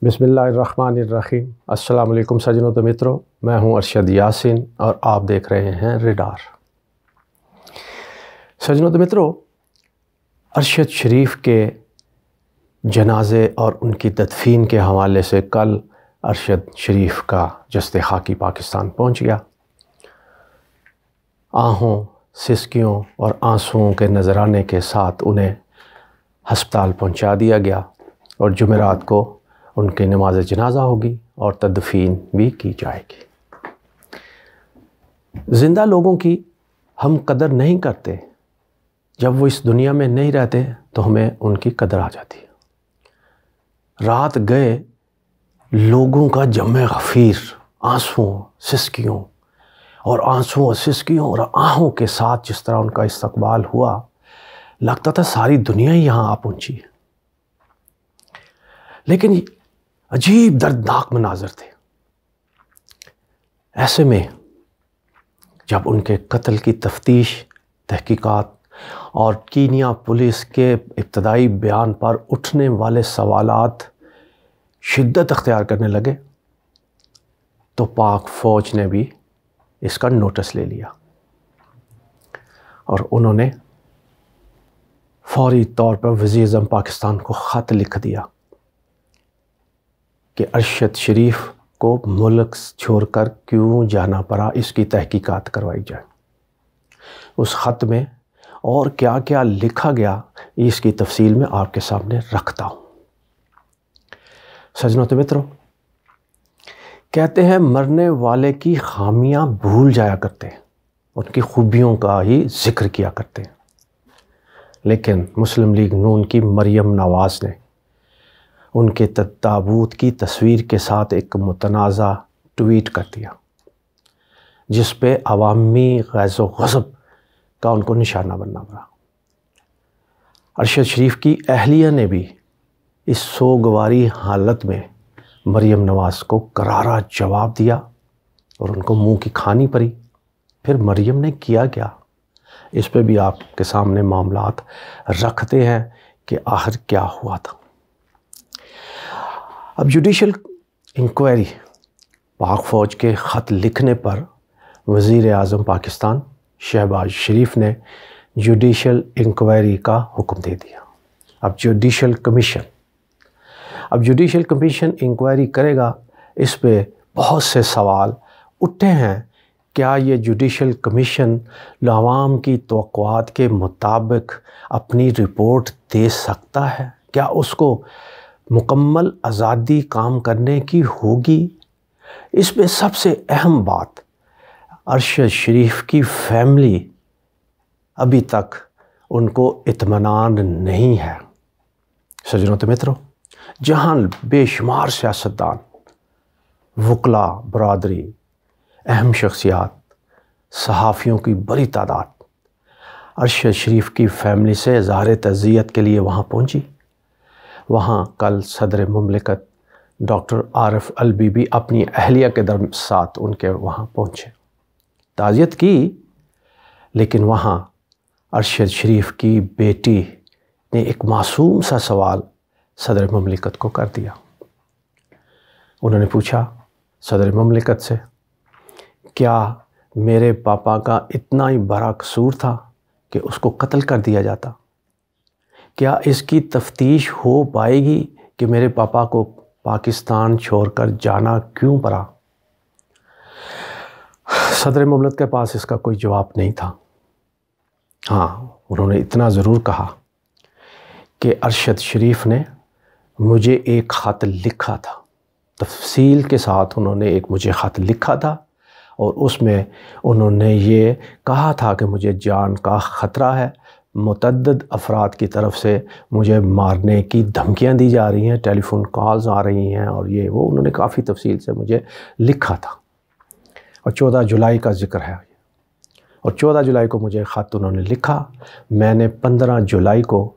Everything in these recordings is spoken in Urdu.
بسم اللہ الرحمن الرحیم۔ السلام علیکم سجنوں تو متروں، میں ہوں ارشد یاسین اور آپ دیکھ رہے ہیں ریڈار۔ سجنوں تو متروں، ارشد شریف کے جنازے اور ان کی تدفین کے حوالے سے کل ارشد شریف کا جسد خاکی پاکستان پہنچ گیا۔ آہوں، سسکیوں اور آنسوؤں کے نذرانے کے ساتھ انہیں ہسپتال پہنچا دیا گیا اور جمعرات کو ان کی نماز جنازہ ہوگی اور تدفین بھی کی جائے گی۔ زندہ لوگوں کی ہم قدر نہیں کرتے، جب وہ اس دنیا میں نہیں رہتے تو ہمیں ان کی قدر آ جاتی ہے۔ رات گئے لوگوں کا جمع غفیر آنسوؤں، سسکیوں اور آہوں کے ساتھ جس طرح ان کا استقبال ہوا، لگتا تھا ساری دنیا ہی یہاں آ پہنچی ہے۔ لیکن عجیب دردناک مناظر تھے۔ ایسے میں جب ان کے قتل کی تفتیش، تحقیقات اور کینیا پولیس کے ابتدائی بیان پر اٹھنے والے سوالات شدت اختیار کرنے لگے تو پاک فوج نے بھی اس کا نوٹس لے لیا اور انہوں نے فوری طور پر وزیر اعظم پاکستان کو خط لکھ دیا کہ ارشد شریف کو ملک چھوڑ کر کیوں جانا پڑا، اس کی تحقیقات کروائی جائے۔ اس خط میں اور کیا کیا لکھا گیا، اس کی تفصیل میں آپ کے سامنے رکھتا ہوں۔ سجنوں تو متروں، کہتے ہیں مرنے والے کی خامیاں بھول جایا کرتے ہیں، ان کی خوبیوں کا ہی ذکر کیا کرتے ہیں۔ لیکن مسلم لیگ نون کی مریم نواز نے ان کے تابوت کی تصویر کے ساتھ ایک متنازع ٹویٹ کر دیا، جس پہ عوامی غیظ و غضب کا ان کو نشانہ بننا پڑا۔ ارشد شریف کی اہلیہ نے بھی اس سوگواری حالت میں مریم نواز کو کرارا جواب دیا اور ان کو منہ کی کھانی پڑی۔ پھر مریم نے کیا کیا، اس پہ بھی آپ کے سامنے معاملات رکھتے ہیں کہ آخر کیا ہوا تھا۔ اب جوڈیشل انکوائری، پاک فوج کے خط لکھنے پر وزیر اعظم پاکستان شہباز شریف نے جوڈیشل انکوائری کا حکم دے دیا۔ اب جوڈیشل کمیشن انکوائری کرے گا۔ اس پہ بہت سے سوال اٹھے ہیں۔ کیا یہ جوڈیشل کمیشن عوام کی توقعات کے مطابق اپنی رپورٹ دے سکتا ہے؟ کیا اس کو مکمل آزادی کام کرنے کی ہوگی؟ اس میں سب سے اہم بات، ارشد شریف کی فیملی ابھی تک ان کو اطمینان نہیں ہے۔ سجنوں تو متروں، جہاں بے شمار سیاستدان، وکلاء برادری، اہم شخصیات، صحافیوں کی بڑی تعداد ارشد شریف کی فیملی سے اظہار تعزیت کے لیے وہاں پہنچی، وہاں کل صدر مملکت ڈاکٹر عارف الوی بھی اپنی اہلیہ کے ساتھ ان کے وہاں پہنچے، تعزیت کی۔ لیکن وہاں ارشد شریف کی بیٹی نے ایک معصوم سا سوال صدر مملکت کو کر دیا۔ انہوں نے پوچھا صدر مملکت سے، کیا میرے پاپا کا اتنا ہی بڑا قصور تھا کہ اس کو قتل کر دیا جاتا؟ کیا اس کی تفتیش ہو پائے گی کہ میرے پاپا کو پاکستان چھوڑ کر جانا کیوں پڑا؟ صدر مملکت کے پاس اس کا کوئی جواب نہیں تھا۔ ہاں، انہوں نے اتنا ضرور کہا کہ ارشد شریف نے مجھے ایک خط لکھا تھا، تفصیل کے ساتھ انہوں نے مجھے خط لکھا تھا اور اس میں انہوں نے یہ کہا تھا کہ مجھے جان کا خطرہ ہے، متعدد افراد کی طرف سے مجھے مارنے کی دھمکیاں دی جا رہی ہیں، ٹیلی فون کالز آ رہی ہیں اور یہ وہ، انہوں نے کافی تفصیل سے مجھے لکھا تھا۔ اور 14 جولائی کا ذکر ہے اور 14 جولائی کو مجھے خط انہوں نے لکھا۔ میں نے 15 جولائی کو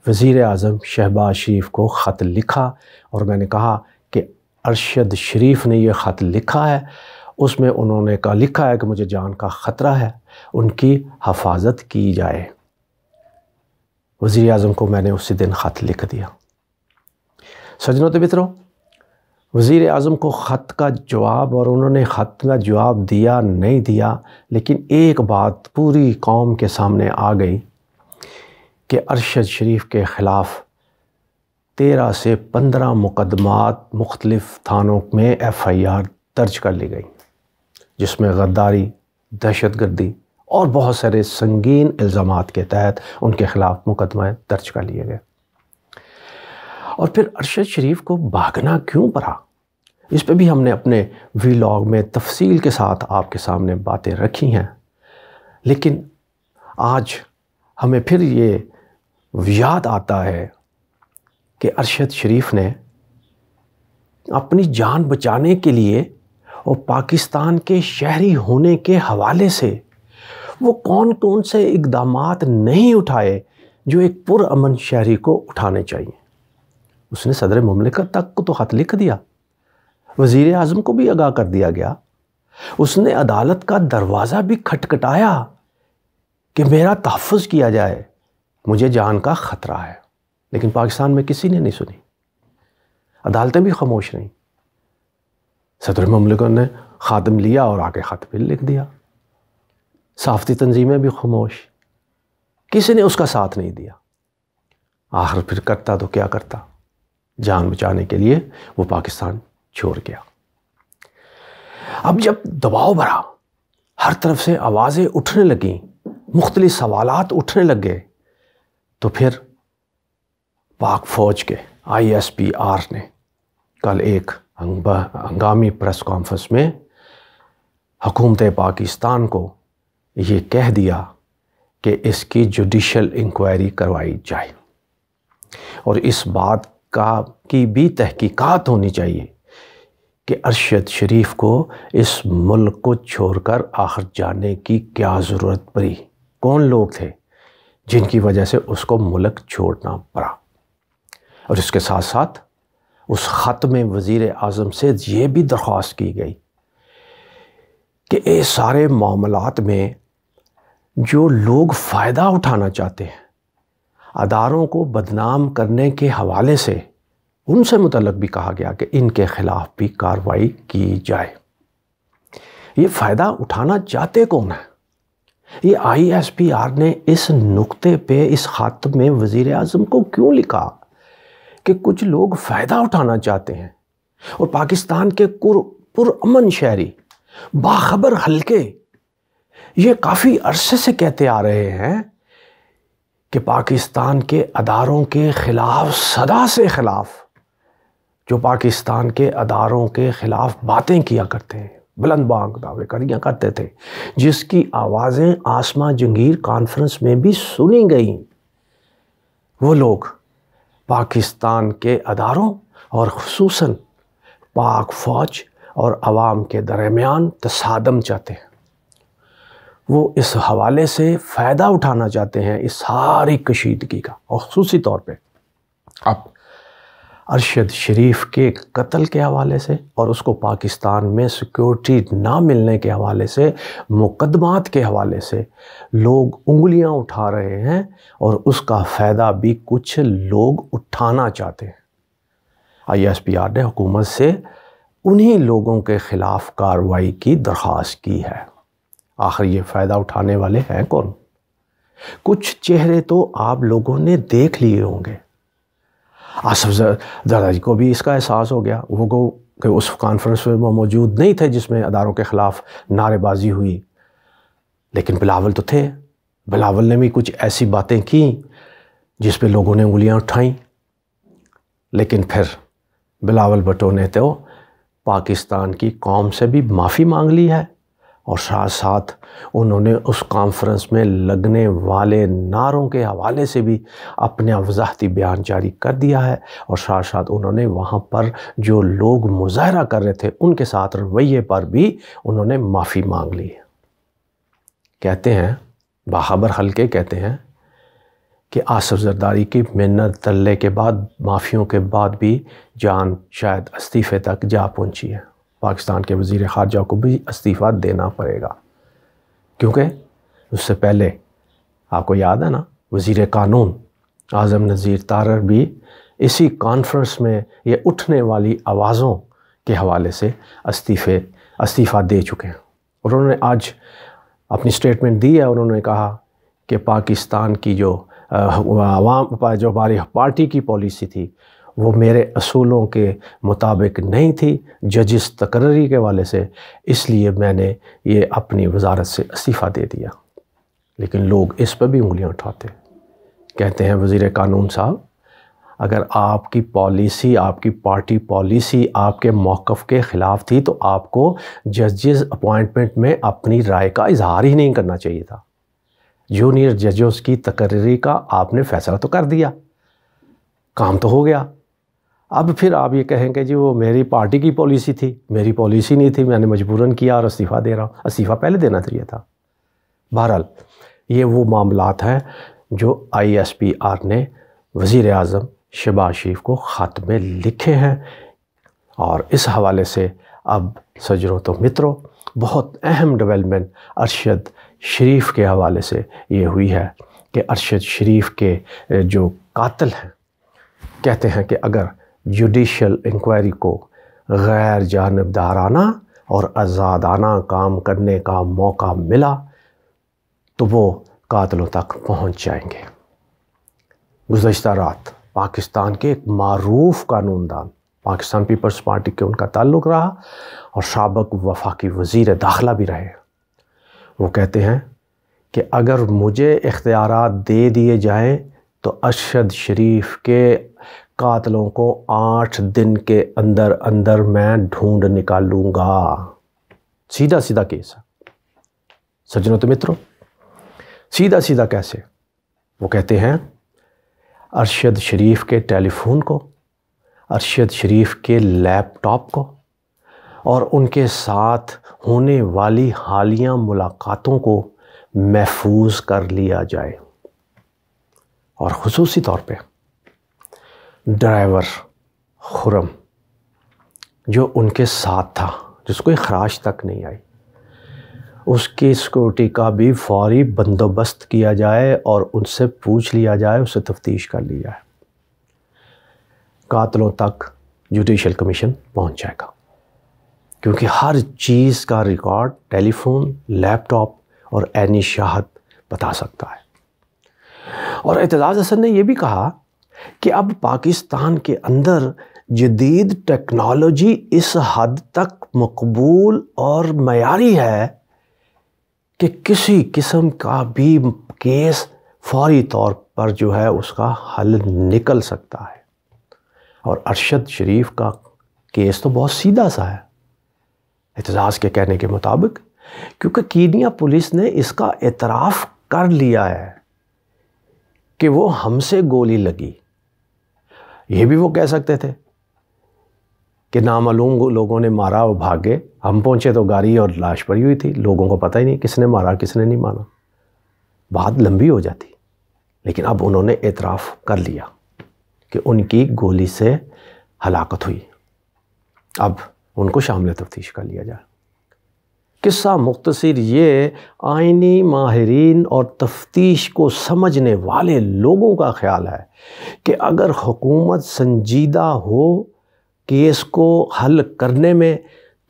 وزیر اعظم شہباز شریف کو خط لکھا اور میں نے کہا کہ ارشد شریف نے یہ خط لکھا ہے، اس میں انہوں نے لکھا ہے کہ مجھے جان کا خطرہ ہے، ان کی حفاظت کی جائے۔ وزیر اعظم کو میں نے اسی دن خط لکھ دیا۔ سجنوں تو متروں، وزیر اعظم کو خط کا جواب، اور انہوں نے خط کا جواب دیا نہیں دیا، لیکن ایک بات پوری قوم کے سامنے آ گئی کہ ارشد شریف کے خلاف 13 سے 15 مقدمات مختلف تھانوں میں FIR درج کر لی گئی، جس میں غداری، دہشت گردی اور بہت سارے سنگین الزامات کے تحت ان کے خلاف مقدمہ درج کر لیے گئے۔ اور پھر ارشد شریف کو بھاگنا کیوں پڑا، اس پہ بھی ہم نے اپنے ویلاگ میں تفصیل کے ساتھ آپ کے سامنے باتیں رکھی ہیں، لیکن آج ہمیں پھر یہ یاد آتا ہے کہ ارشد شریف نے اپنی جان بچانے کے لیے اور پاکستان کے شہری ہونے کے حوالے سے وہ کون سے اقدامات نہیں اٹھائے جو ایک پرامن شہری کو اٹھانے چاہیے۔ اس نے صدر مملکت تک کو تو خط لکھ دیا، وزیر اعظم کو بھی آگاہ کر دیا گیا، اس نے عدالت کا دروازہ بھی کھٹکھٹایا کہ میرا تحفظ کیا جائے، مجھے جان کا خطرہ ہے، لیکن پاکستان میں کسی نے نہیں سنی، عدالتیں بھی خاموش رہیں۔ صدر مملکت نے خاتم لیا اور آگے خط بھی لکھ دیا، صحافتی تنظیمیں بھی خاموش، کسی نے اس کا ساتھ نہیں دیا۔ آخر پھر کرتا تو کیا کرتا، جان بچانے کے لیے وہ پاکستان چھوڑ گیا۔ اب جب دباؤ بڑھا، ہر طرف سے آوازیں اٹھنے لگیں، مختلف سوالات اٹھنے لگے، تو پھر پاک فوج کے ISPR نے کل ایک ہنگامی پریس کانفرنس میں حکومت پاکستان کو یہ کہہ دیا کہ اس کی جوڈیشل انکوائری کروائی جائے، اور اس بات کی بھی تحقیقات ہونی چاہیے کہ ارشد شریف کو اس ملک کو چھوڑ کر آخر جانے کی کیا ضرورت پڑی، کون لوگ تھے جن کی وجہ سے اس کو ملک چھوڑنا پڑا۔ اور اس کے ساتھ ساتھ اس خط میں وزیر اعظم سے یہ بھی درخواست کی گئی کہ اس سارے معاملات میں جو لوگ فائدہ اٹھانا چاہتے ہیں، اداروں کو بدنام کرنے کے حوالے سے، ان سے متعلق بھی کہا گیا کہ ان کے خلاف بھی کارروائی کی جائے۔ یہ فائدہ اٹھانا چاہتے کون ہیں؟ یہ ISPR نے اس نقطے پہ اس خط میں وزیر اعظم کو کیوں لکھا کہ کچھ لوگ فائدہ اٹھانا چاہتے ہیں، اور پاکستان کے پرامن شہری، باخبر حلقے یہ کافی عرصے سے کہتے آ رہے ہیں کہ پاکستان کے اداروں کے خلاف، صدا سے خلاف، جو پاکستان کے اداروں کے خلاف باتیں کیا کرتے ہیں، بلند بانگ دعوے کریاں کرتے تھے، جس کی آوازیں آسما جنگیر کانفرنس میں بھی سنی گئیں، وہ لوگ پاکستان کے اداروں اور خصوصاً پاک فوج اور عوام کے درمیان تصادم چاہتے ہیں، وہ اس حوالے سے فائدہ اٹھانا چاہتے ہیں اس ساری کشیدگی کا، اور خصوصی طور پہ اب ارشد شریف کے قتل کے حوالے سے اور اس کو پاکستان میں سیکورٹی نہ ملنے کے حوالے سے، مقدمات کے حوالے سے لوگ انگلیاں اٹھا رہے ہیں، اور اس کا فائدہ بھی کچھ لوگ اٹھانا چاہتے ہیں۔ ISPR نے حکومت سے انہی لوگوں کے خلاف کارروائی کی درخواست کی ہے۔ آخر یہ فائدہ اٹھانے والے ہیں کون؟ کچھ چہرے تو آپ لوگوں نے دیکھ لیے ہوں گے۔ آصف زرداری کو بھی اس کا احساس ہو گیا، وہ کو کہ اس کانفرنس میں وہ موجود نہیں تھے جس میں اداروں کے خلاف نعرے بازی ہوئی، لیکن بلاول تو تھے، بلاول نے بھی کچھ ایسی باتیں کی جس پہ لوگوں نے انگلیاں اٹھائیں، لیکن پھر بلاول بھٹو نے تو پاکستان کی قوم سے بھی معافی مانگ لی ہے، اور ساتھ ساتھ انہوں نے اس کانفرنس میں لگنے والے نعروں کے حوالے سے بھی اپنا وضاحتی بیان جاری کر دیا ہے، اور ساتھ ساتھ انہوں نے وہاں پر جو لوگ مظاہرہ کر رہے تھے ان کے ساتھ رویے پر بھی انہوں نے معافی مانگ لی ہے۔ کہتے ہیں، باخبر حلقے کہتے ہیں کہ آصف زرداری کی منت تلنے کے بعد، معافیوں کے بعد بھی جان شاید استعفے تک جا پہنچی ہے۔ پاکستان کے وزیر خارجہ کو بھی استعفیٰ دینا پڑے گا، کیونکہ اس سے پہلے آپ کو یاد ہے نا، وزیر قانون اعظم نذیر تارڑ بھی اسی کانفرنس میں یہ اٹھنے والی آوازوں کے حوالے سے استعفیٰ دے چکے ہیں۔ اور انہوں نے آج اپنی سٹیٹمنٹ دی ہے، انہوں نے کہا کہ پاکستان کی جو ہماری پارٹی کی پالیسی تھی وہ میرے اصولوں کے مطابق نہیں تھی ججز تقرری کے حوالے سے، اس لیے میں نے یہ اپنی وزارت سے استعفیٰ دے دیا۔ لیکن لوگ اس پہ بھی انگلیاں اٹھاتے کہتے ہیں وزیر قانون صاحب، اگر آپ کی پالیسی، آپ کی پارٹی پالیسی آپ کے موقف کے خلاف تھی تو آپ کو ججز اپوائنٹمنٹ میں اپنی رائے کا اظہار ہی نہیں کرنا چاہیے تھا۔ جونیئر ججز کی تقرری کا آپ نے فیصلہ تو کر دیا، کام تو ہو گیا، اب پھر آپ یہ کہیں کہ جی وہ میری پارٹی کی پالیسی تھی، میری پالیسی نہیں تھی، میں نے مجبوراً کیا اور استعفیٰ دے رہا ہوں۔ استعفیٰ پہلے دینا چاہیے تھا۔ بہرحال یہ وہ معاملات ہیں جو ISPR نے وزیر اعظم شہباز شریف کو خط میں لکھے ہیں، اور اس حوالے سے اب سجنوں تو متروں بہت اہم ڈیولپمنٹ ارشد شریف کے حوالے سے یہ ہوئی ہے کہ ارشد شریف کے جو قاتل ہیں کہتے ہیں کہ اگر جوڈیشل انکوائری کو غیر جانبدارانہ اور آزادانہ کام کرنے کا موقع ملا تو وہ قاتلوں تک پہنچ جائیں گے۔ گزشتہ رات پاکستان کے ایک معروف قانون دان، پاکستان پیپلز پارٹی کے ان کا تعلق رہا اور سابق وفاقی وزیر داخلہ بھی رہے، وہ کہتے ہیں کہ اگر مجھے اختیارات دے دیے جائیں تو ارشد شریف کے قاتلوں کو 8 دن کے اندر اندر میں ڈھونڈ نکالوں گا۔ سیدھا سیدھا کیس ہے سجنوں تو متروں، سیدھا سیدھا کیسے؟ وہ کہتے ہیں ارشد شریف کے ٹیلی فون کو، ارشد شریف کے لیپ ٹاپ کو اور ان کے ساتھ ہونے والی حالیہ ملاقاتوں کو محفوظ کر لیا جائے، اور خصوصی طور پہ ڈرائیور خرم جو ان کے ساتھ تھا، جس کو خراش تک نہیں آئی، اس کی سیکورٹی کا بھی فوری بندوبست کیا جائے اور ان سے پوچھ لیا جائے، اسے تفتیش کر لی جائے۔ قاتلوں تک جوڈیشل کمیشن پہنچ جائے گا، کیونکہ ہر چیز کا ریکارڈ ٹیلی فون، لیپ ٹاپ اور عینی شاہد بتا سکتا ہے۔ اور اعتزاز حسن نے یہ بھی کہا کہ اب پاکستان کے اندر جدید ٹیکنالوجی اس حد تک مقبول اور معیاری ہے کہ کسی قسم کا بھی کیس فوری طور پر جو ہے اس کا حل نکل سکتا ہے۔ اور ارشد شریف کا کیس تو بہت سیدھا سا ہے اعتزاز کے کہنے کے مطابق، کیونکہ کینیا پولیس نے اس کا اعتراف کر لیا ہے کہ وہ ہم سے گولی لگی۔ یہ بھی وہ کہہ سکتے تھے کہ نامعلوم لوگوں نے مارا، وہ بھاگے، ہم پہنچے تو گاڑی اور لاش پڑی ہوئی تھی، لوگوں کو پتہ ہی نہیں کس نے مارا کس نے نہیں مارا، بات لمبی ہو جاتی۔ لیکن اب انہوں نے اعتراف کر لیا کہ ان کی گولی سے ہلاکت ہوئی، اب ان کو شامل تفتیش کر لیا جائے۔ قصہ مختصر یہ آئینی ماہرین اور تفتیش کو سمجھنے والے لوگوں کا خیال ہے کہ اگر حکومت سنجیدہ ہو کیس کو حل کرنے میں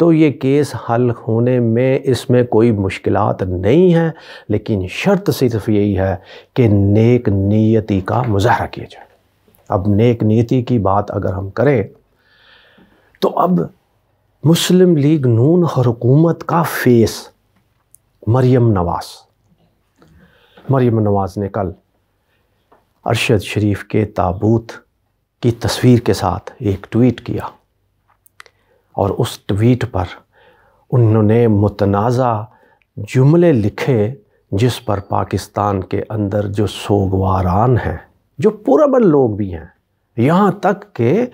تو یہ کیس حل ہونے میں اس میں کوئی مشکلات نہیں ہیں، لیکن شرط صرف یہی ہے کہ نیک نیتی کا مظاہرہ کیا جائے۔ اب نیک نیتی کی بات اگر ہم کریں تو اب مسلم لیگ نون اور حکومت کا فیس مریم نواز نے کل ارشد شریف کے تابوت کی تصویر کے ساتھ ایک ٹویٹ کیا، اور اس ٹویٹ پر انہوں نے متنازع جملے لکھے جس پر پاکستان کے اندر جو سوگواران ہیں، جو پرامن لوگ بھی ہیں، یہاں تک کہ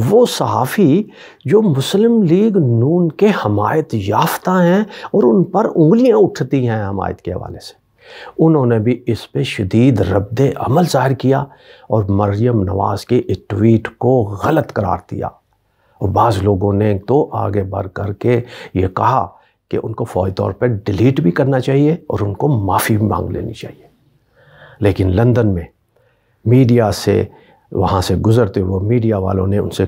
وہ صحافی جو مسلم لیگ نون کے حمایت یافتہ ہیں اور ان پر انگلیاں اٹھتی ہیں حمایت کے حوالے سے، انہوں نے بھی اس پہ شدید رد عمل ظاہر کیا اور مریم نواز کے اس ٹویٹ کو غلط قرار دیا، اور بعض لوگوں نے تو آگے بڑھ کر کے یہ کہا کہ ان کو فوری طور پہ ڈیلیٹ بھی کرنا چاہیے اور ان کو معافی بھی مانگ لینی چاہیے۔ لیکن لندن میں میڈیا سے وہاں سے گزرتے وہ میڈیا والوں نے ان سے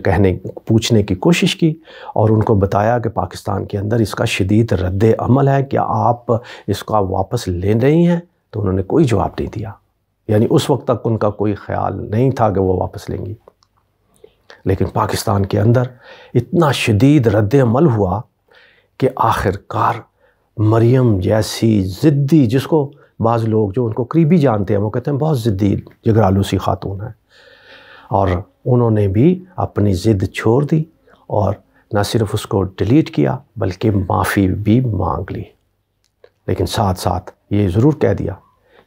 پوچھنے کی کوشش کی اور ان کو بتایا کہ پاکستان کے اندر اس کا شدید رد عمل ہے، کیا آپ اس کا واپس لے رہی ہیں؟ تو انہوں نے کوئی جواب نہیں دیا، یعنی اس وقت تک ان کا کوئی خیال نہیں تھا کہ وہ واپس لیں گی۔ لیکن پاکستان کے اندر اتنا شدید رد عمل ہوا کہ آخر کار مریم جیسی ضدی، جس کو بعض لوگ جو ان کو قریبی جانتے ہیں وہ کہتے ہیں بہت ضدی جگرالو سی خاتون ہے، اور انہوں نے بھی اپنی ضد چھوڑ دی اور نہ صرف اس کو ڈیلیٹ کیا بلکہ معافی بھی مانگ لی، لیکن ساتھ ساتھ یہ ضرور کہہ دیا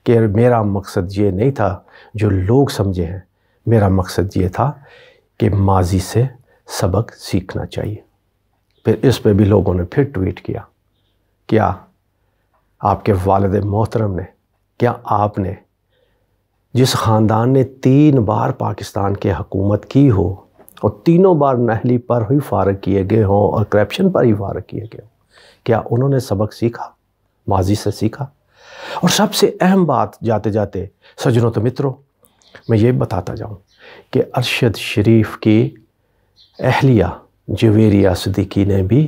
کہ میرا مقصد یہ نہیں تھا جو لوگ سمجھے ہیں، میرا مقصد یہ تھا کہ ماضی سے سبق سیکھنا چاہیے۔ پھر اس پہ بھی لوگوں نے پھر ٹویٹ کیا، کیا آپ کے والد محترم نے، کیا آپ نے جس خاندان نے 3 بار پاکستان کے حکومت کی ہو اور تینوں بار نااہلی پر ہی فارغ کیے گئے ہوں اور کرپشن پر ہی فارغ کیے گئے ہوں، کیا انہوں نے سبق سیکھا، ماضی سے سیکھا؟ اور سب سے اہم بات جاتے جاتے سجنوں تو متروں میں یہ بتاتا جاؤں کہ ارشد شریف کی اہلیہ جویریہ صدیقی نے بھی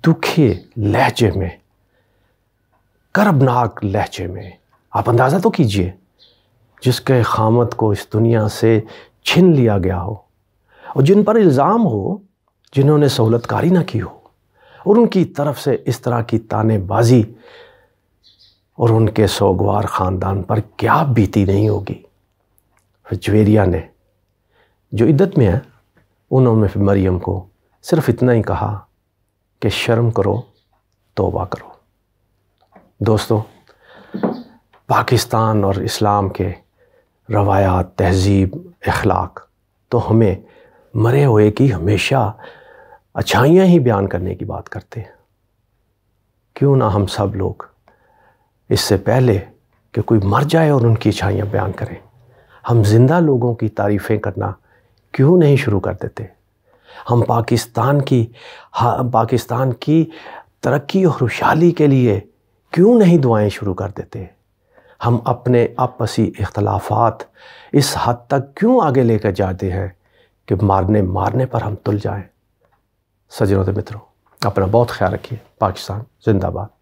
دکھے لہجے میں، کربناک لہجے میں، آپ اندازہ تو کیجئے، جس کے خامد کو اس دنیا سے چھن لیا گیا ہو اور جن پر الزام ہو جنہوں نے سہولت کاری نہ کی ہو، اور ان کی طرف سے اس طرح کی تانے بازی، اور ان کے سوگوار خاندان پر کیا بیتی نہیں ہوگی۔ جویریہ نے جو عدت میں ہیں انہوں نے مریم کو صرف اتنا ہی کہا کہ شرم کرو، توبہ کرو۔ دوستو، پاکستان اور اسلام کے روایات، تہذیب، اخلاق تو ہمیں مرے ہوئے کی ہمیشہ اچھائیاں ہی بیان کرنے کی بات کرتے ہیں۔ کیوں نہ ہم سب لوگ اس سے پہلے کہ کوئی مر جائے اور ان کی اچھائیاں بیان کریں، ہم زندہ لوگوں کی تعریفیں کرنا کیوں نہیں شروع کر دیتے؟ ہم پاکستان کی ترقی اور خوشحالی کے لیے کیوں نہیں دعائیں شروع کر دیتے؟ ہم اپنے آپسی اختلافات اس حد تک کیوں آگے لے کر جاتے ہیں کہ مارنے پر ہم تل جائیں؟ سجنوں و متروں، اپنا بہت خیال رکھیے۔ پاکستان زندہ باد۔